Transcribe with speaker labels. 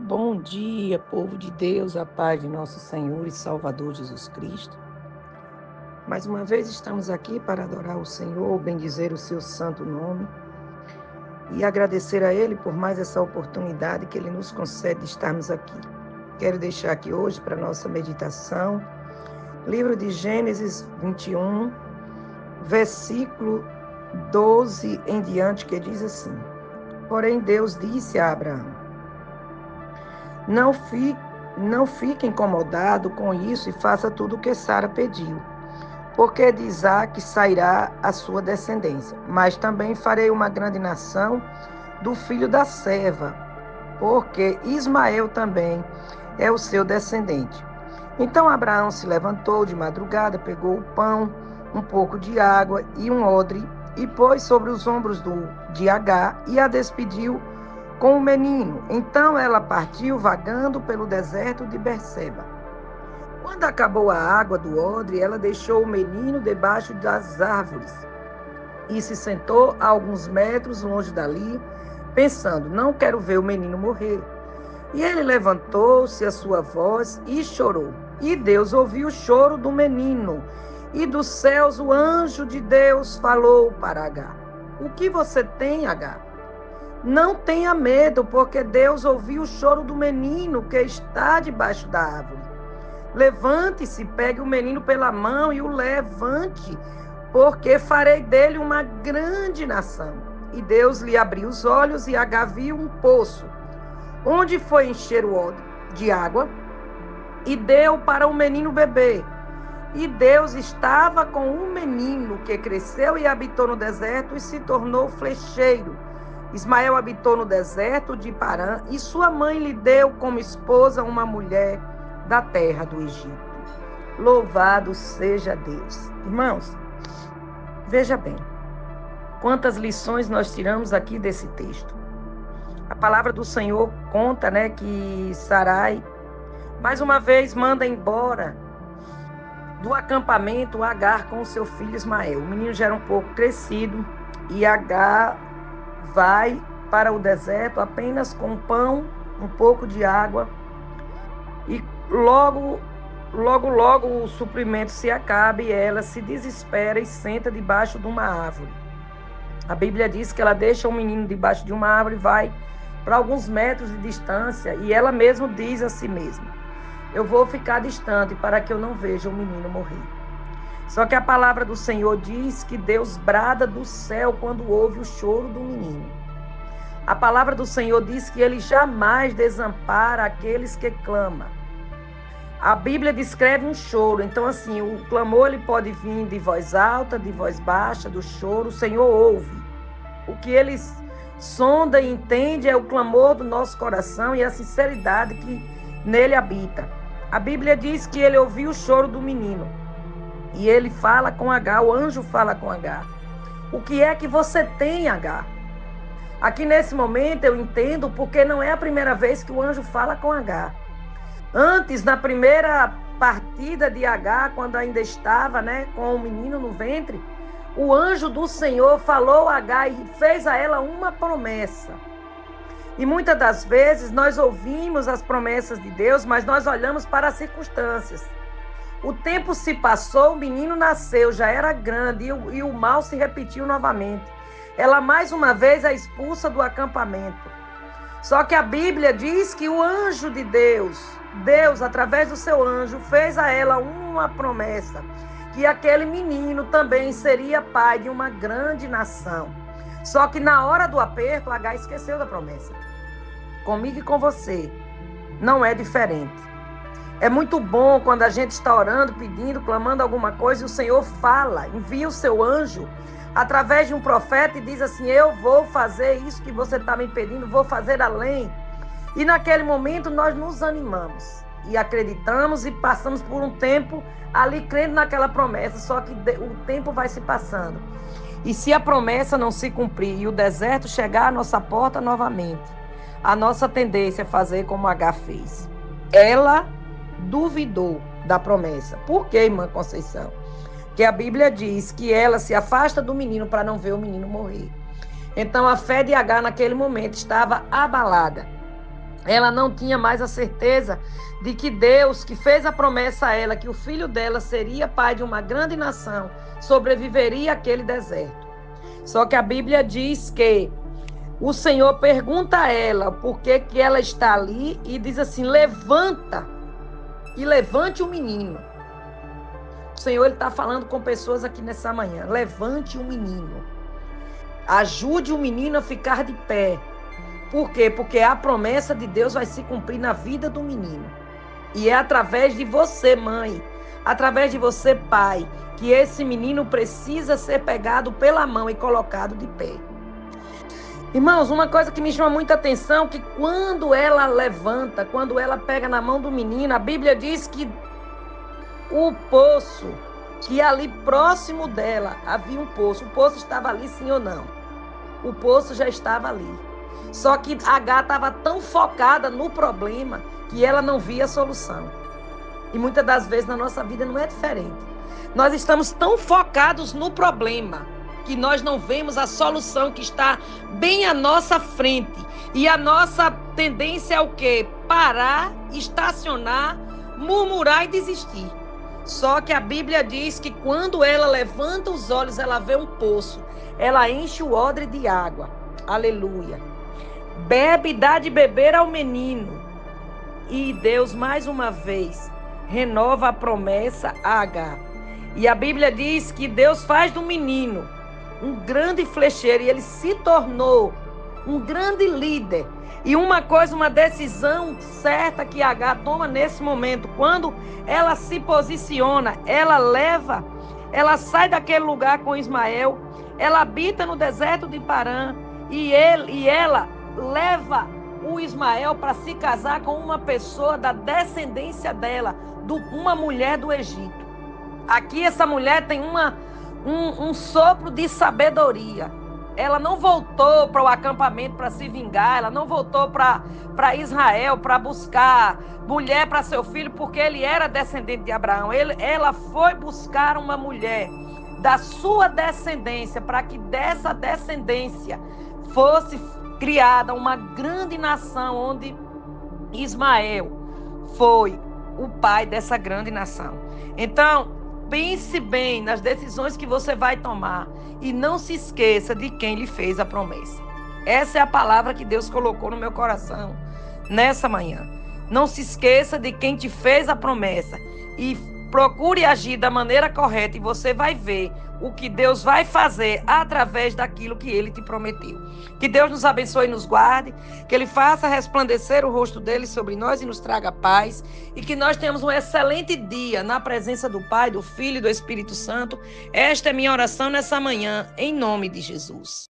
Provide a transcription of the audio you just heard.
Speaker 1: Bom dia, povo de Deus, a paz de nosso Senhor e Salvador Jesus Cristo. Mais uma vez estamos aqui para adorar o Senhor, bendizer o seu santo nome e agradecer a Ele por mais essa oportunidade que Ele nos concede de estarmos aqui. Quero deixar aqui hoje para nossa meditação, livro de Gênesis 21, versículo 12 em diante, que diz assim: Porém Deus disse a Abraão: Não fique incomodado com isso e faça tudo o que Sara pediu, porque de Isaque sairá a sua descendência. Mas também farei uma grande nação do filho da serva, porque Ismael também é o seu descendente. Então Abraão se levantou de madrugada, pegou o pão, um pouco de água e um odre, e pôs sobre os ombros de Agar e a despediu com o menino. Então ela partiu vagando pelo deserto de Berseba. Quando acabou a água do odre, ela deixou o menino debaixo das árvores e se sentou a alguns metros longe dali, pensando: não quero ver o menino morrer. E ele levantou-se a sua voz e chorou. E Deus ouviu o choro do menino. E dos céus o anjo de Deus falou para Agar: O que você tem, Agar? Não tenha medo, porque Deus ouviu o choro do menino que está debaixo da árvore. Levante-se, pegue o menino pela mão e o levante, porque farei dele uma grande nação. E Deus lhe abriu os olhos e Agar viu um poço, onde foi encher o odre de água e deu para o menino beber. E Deus estava com um menino que cresceu e habitou no deserto e se tornou flecheiro. Ismael habitou no deserto de Parã e sua mãe lhe deu como esposa uma mulher da terra do Egito. Louvado seja Deus. Irmãos, veja bem, quantas lições nós tiramos aqui desse texto. A palavra do Senhor conta, que Sarai, mais uma vez, manda embora do acampamento Agar com o seu filho Ismael. O menino já era um pouco crescido e Agar vai para o deserto apenas com pão, um pouco de água, e logo o suprimento se acaba e ela se desespera e senta debaixo de uma árvore. A Bíblia diz que ela deixa o menino debaixo de uma árvore e vai para alguns metros de distância, e ela mesma diz a si mesma: eu vou ficar distante para que eu não veja o menino morrer. Só que a palavra do Senhor diz que Deus brada do céu quando ouve o choro do menino. A palavra do Senhor diz que Ele jamais desampara aqueles que clamam. A Bíblia descreve um choro. Então, assim, o clamor ele pode vir de voz alta, de voz baixa, do choro. O Senhor ouve. O que Ele sonda e entende é o clamor do nosso coração e a sinceridade que nele habita. A Bíblia diz que Ele ouviu o choro do menino. E ele fala com Agar, o anjo fala com Agar. O que é que você tem, Agar? Aqui nesse momento eu entendo porque não é a primeira vez que o anjo fala com Agar. Antes, na primeira partida de Agar, quando ainda estava, com o menino no ventre, o anjo do Senhor falou a Agar e fez a ela uma promessa. E muitas das vezes nós ouvimos as promessas de Deus, mas nós olhamos para as circunstâncias. O tempo se passou, o menino nasceu, já era grande e o mal se repetiu novamente. Ela mais uma vez é expulsa do acampamento. Só que a Bíblia diz que o anjo de Deus, através do seu anjo, fez a ela uma promessa, que aquele menino também seria pai de uma grande nação. Só que na hora do aperto, Agar esqueceu da promessa. Comigo e com você, não é diferente. É muito bom quando a gente está orando, pedindo, clamando alguma coisa e o Senhor fala, envia o seu anjo através de um profeta e diz assim: eu vou fazer isso que você está me pedindo, vou fazer além. E naquele momento nós nos animamos e acreditamos e passamos por um tempo ali crendo naquela promessa, só que o tempo vai se passando. E se a promessa não se cumprir e o deserto chegar à nossa porta novamente, a nossa tendência é fazer como Agar fez. Ela duvidou da promessa. Por quê, irmã Conceição? Que a Bíblia diz que ela se afasta do menino para não ver o menino morrer. Então a fé de Agar naquele momento estava abalada. ela não tinha mais a certeza de que Deus, que fez a promessa a ela, que o filho dela seria pai de uma grande nação, sobreviveria àquele deserto. Só que a Bíblia diz que o Senhor pergunta a ela por que ela está ali e diz assim: levanta e levante o menino. O Senhor está falando com pessoas aqui nessa manhã. Levante o menino. Ajude o menino a ficar de pé. Por quê? Porque a promessa de Deus vai se cumprir na vida do menino. E é através de você, mãe, através de você, pai, que esse menino precisa ser pegado pela mão e colocado de pé. Irmãos, uma coisa que me chama muita atenção é que quando ela levanta, quando ela pega na mão do menino, a Bíblia diz que o poço, que ali próximo dela havia um poço. O poço estava ali, sim ou não? O poço já estava ali. Só que Agar estava tão focada no problema que ela não via a solução. E muitas das vezes na nossa vida não é diferente. Nós estamos tão focados no problema que nós não vemos a solução que está bem à nossa frente. E a nossa tendência é o quê? Parar, estacionar, murmurar e desistir. Só que a Bíblia diz que quando ela levanta os olhos, ela vê um poço. Ela enche o odre de água. Aleluia. Bebe e dá de beber ao menino. E Deus, mais uma vez, renova a promessa a Agar. E a Bíblia diz que Deus faz do menino um grande flecheiro. E ele se tornou um grande líder. E uma decisão certa que Agar toma nesse momento, quando ela se posiciona, ela sai daquele lugar com Ismael, ela habita no deserto de Parã, e ela leva o Ismael para se casar com uma pessoa da descendência dela, uma mulher do Egito. Aqui essa mulher tem um sopro de sabedoria. Ela não voltou para o acampamento para se vingar, ela não voltou para Israel para buscar mulher para seu filho, porque ele era descendente de Abraão. Ela foi buscar uma mulher da sua descendência, para que dessa descendência fosse criada uma grande nação, onde Ismael foi o pai dessa grande nação. Então, pense bem nas decisões que você vai tomar e não se esqueça de quem lhe fez a promessa. Essa é a palavra que Deus colocou no meu coração nessa manhã. Não se esqueça de quem te fez a promessa e procure agir da maneira correta e você vai ver o que Deus vai fazer através daquilo que Ele te prometeu. Que Deus nos abençoe e nos guarde, que Ele faça resplandecer o rosto dEle sobre nós e nos traga paz, e que nós tenhamos um excelente dia na presença do Pai, do Filho e do Espírito Santo. Esta é minha oração nessa manhã, em nome de Jesus.